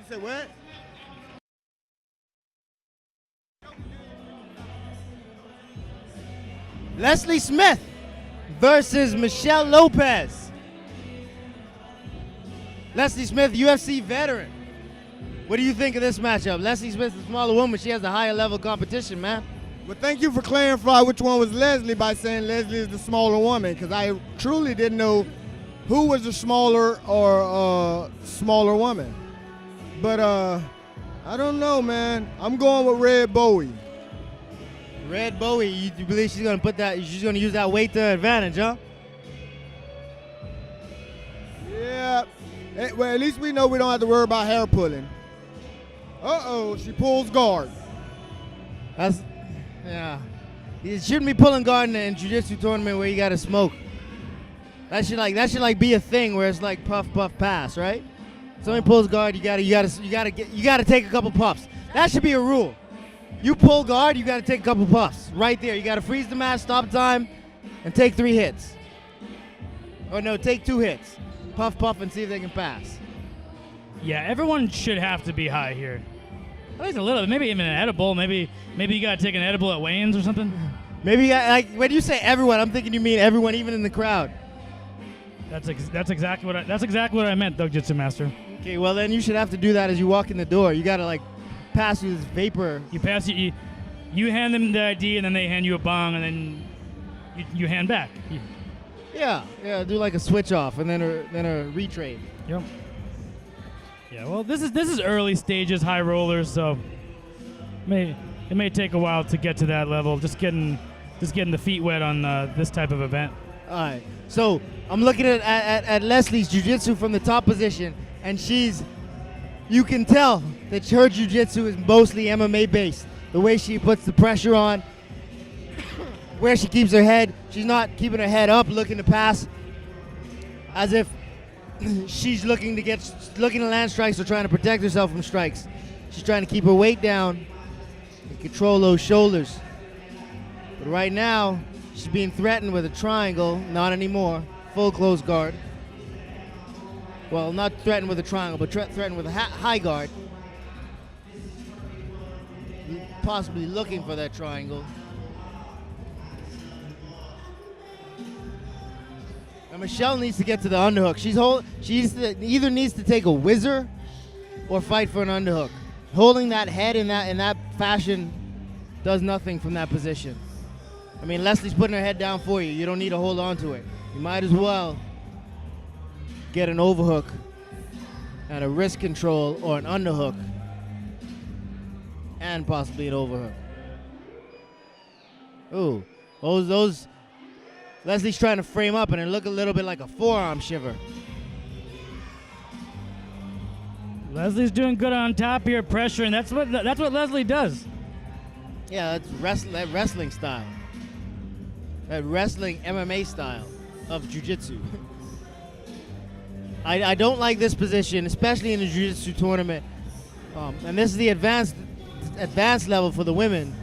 Say what? Leslie Smith versus Michelle Lopez. Leslie Smith, UFC veteran. What do you think of this matchup? Leslie Smith's a smaller woman. She has a higher level competition, man. Well, thank you for clarifying which one was Leslie by saying Leslie is the smaller woman, because I truly didn't know who was the smaller or smaller woman. But I don't know, man. I'm going with Red Bowie. Red Bowie, you believe she's gonna she's gonna use that weight to her advantage, huh? Yeah. Well, at least we know we don't have to worry about hair pulling. Uh-oh, she pulls guard. Yeah. You shouldn't be pulling guard in Jiu Jitsu tournament where you gotta smoke. That should like be a thing where it's like puff, puff, pass, right? Somebody pulls guard, you gotta take a couple puffs. That should be a rule. You pull guard, you gotta take a couple puffs. Right there. You gotta freeze the match, stop time, and take 3 hits. Or no, take 2 hits. Puff, puff, and see if they can pass. Yeah, everyone should have to be high here. At least a little, maybe even an edible. Maybe you gotta take an edible at weigh-ins or something. Maybe like when you say everyone, I'm thinking you mean everyone, even in the crowd. That's exactly what I meant, though, Jitsu Master. Okay, well then you should have to do that as you walk in the door. You gotta like pass through this vapor. You hand them the ID, and then they hand you a bong, and then you hand back. Yeah, do like a switch off, and then a retrade. Yep. Yeah, well, this is early stages, high rollers, so it may take a while to get to that level. Just getting the feet wet on this type of event. All right, so I'm looking at Leslie's jiu-jitsu from the top position, and you can tell that her jiu-jitsu is mostly MMA based. The way she puts the pressure on, where she keeps her head, she's not keeping her head up looking to pass as if she's looking to land strikes or trying to protect herself from strikes. She's trying to keep her weight down and control those shoulders. But right now, she's being threatened with a triangle. Not anymore. Full close guard. Well, not threatened with a triangle, but threatened with a high guard. Possibly looking for that triangle. And Michelle needs to get to the underhook. She either needs to take a whizzer or fight for an underhook. Holding that head in that fashion does nothing from that position. I mean, Leslie's putting her head down for you. You don't need to hold on to it. You might as well get an overhook and a wrist control or an underhook and possibly an overhook. Ooh, those. Leslie's trying to frame up and it look a little bit like a forearm shiver. Leslie's doing good on top here, pressure, and that's what Leslie does. Yeah, that's that wrestling style. That wrestling MMA style of jiu-jitsu. I don't like this position, especially in the jiu-jitsu tournament. And this is the advanced level for the women.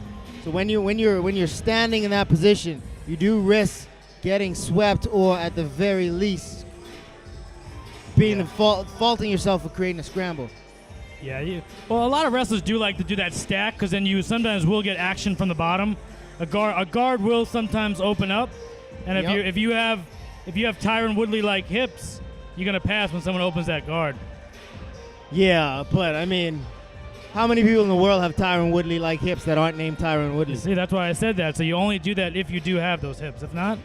So when you're standing in that position, you do risk getting swept, or at the very least, faulting yourself for creating a scramble. Yeah, well, a lot of wrestlers do like to do that stack, because then you sometimes will get action from the bottom. A guard will sometimes open up, and if you have Tyron Woodley like hips, you're gonna pass when someone opens that guard. Yeah, but I mean, how many people in the world have Tyron Woodley like hips that aren't named Tyron Woodley? See, that's why I said that. So you only do that if you do have those hips. If not,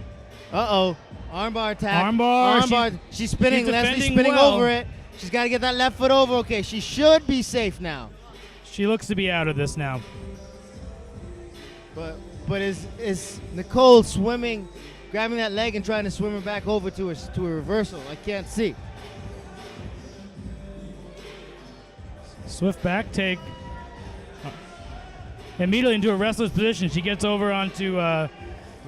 armbar attack. Armbar. She's spinning. Leslie's spinning over it. She's got to get that left foot over. Okay, she should be safe now. She looks to be out of this now. But is Nicole swimming, grabbing that leg and trying to swim her back over to a reversal? I can't see. Swift back take. Immediately into a wrestler's position. She gets over onto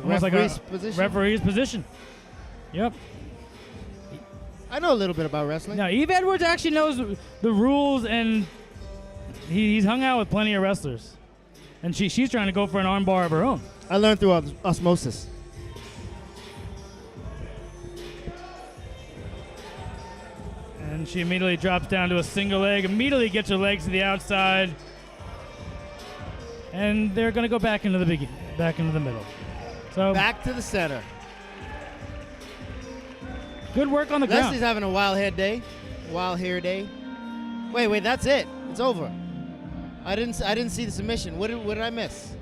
almost like a referee's position. Yep. I know a little bit about wrestling. Now, Yves Edwards actually knows the rules, and he's hung out with plenty of wrestlers. And she's trying to go for an armbar of her own. I learned through osmosis. And And she immediately drops down to a single leg, immediately gets her legs to the outside. And they're going to go back into the middle. So Back to the center. good work on the Leslie's ground. having a wild hair day. Wait, that's it. It's over. I didn't see the submission. What did I miss?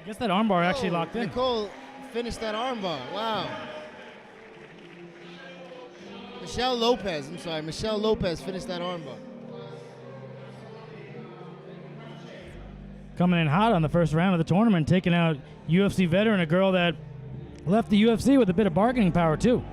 I guess that armbar actually Oh, locked in. Nicole finished that armbar. Wow. Michelle Lopez finished that armbar. Coming in hot on the first round of the tournament, taking out UFC veteran, a girl that left the UFC with a bit of bargaining power too.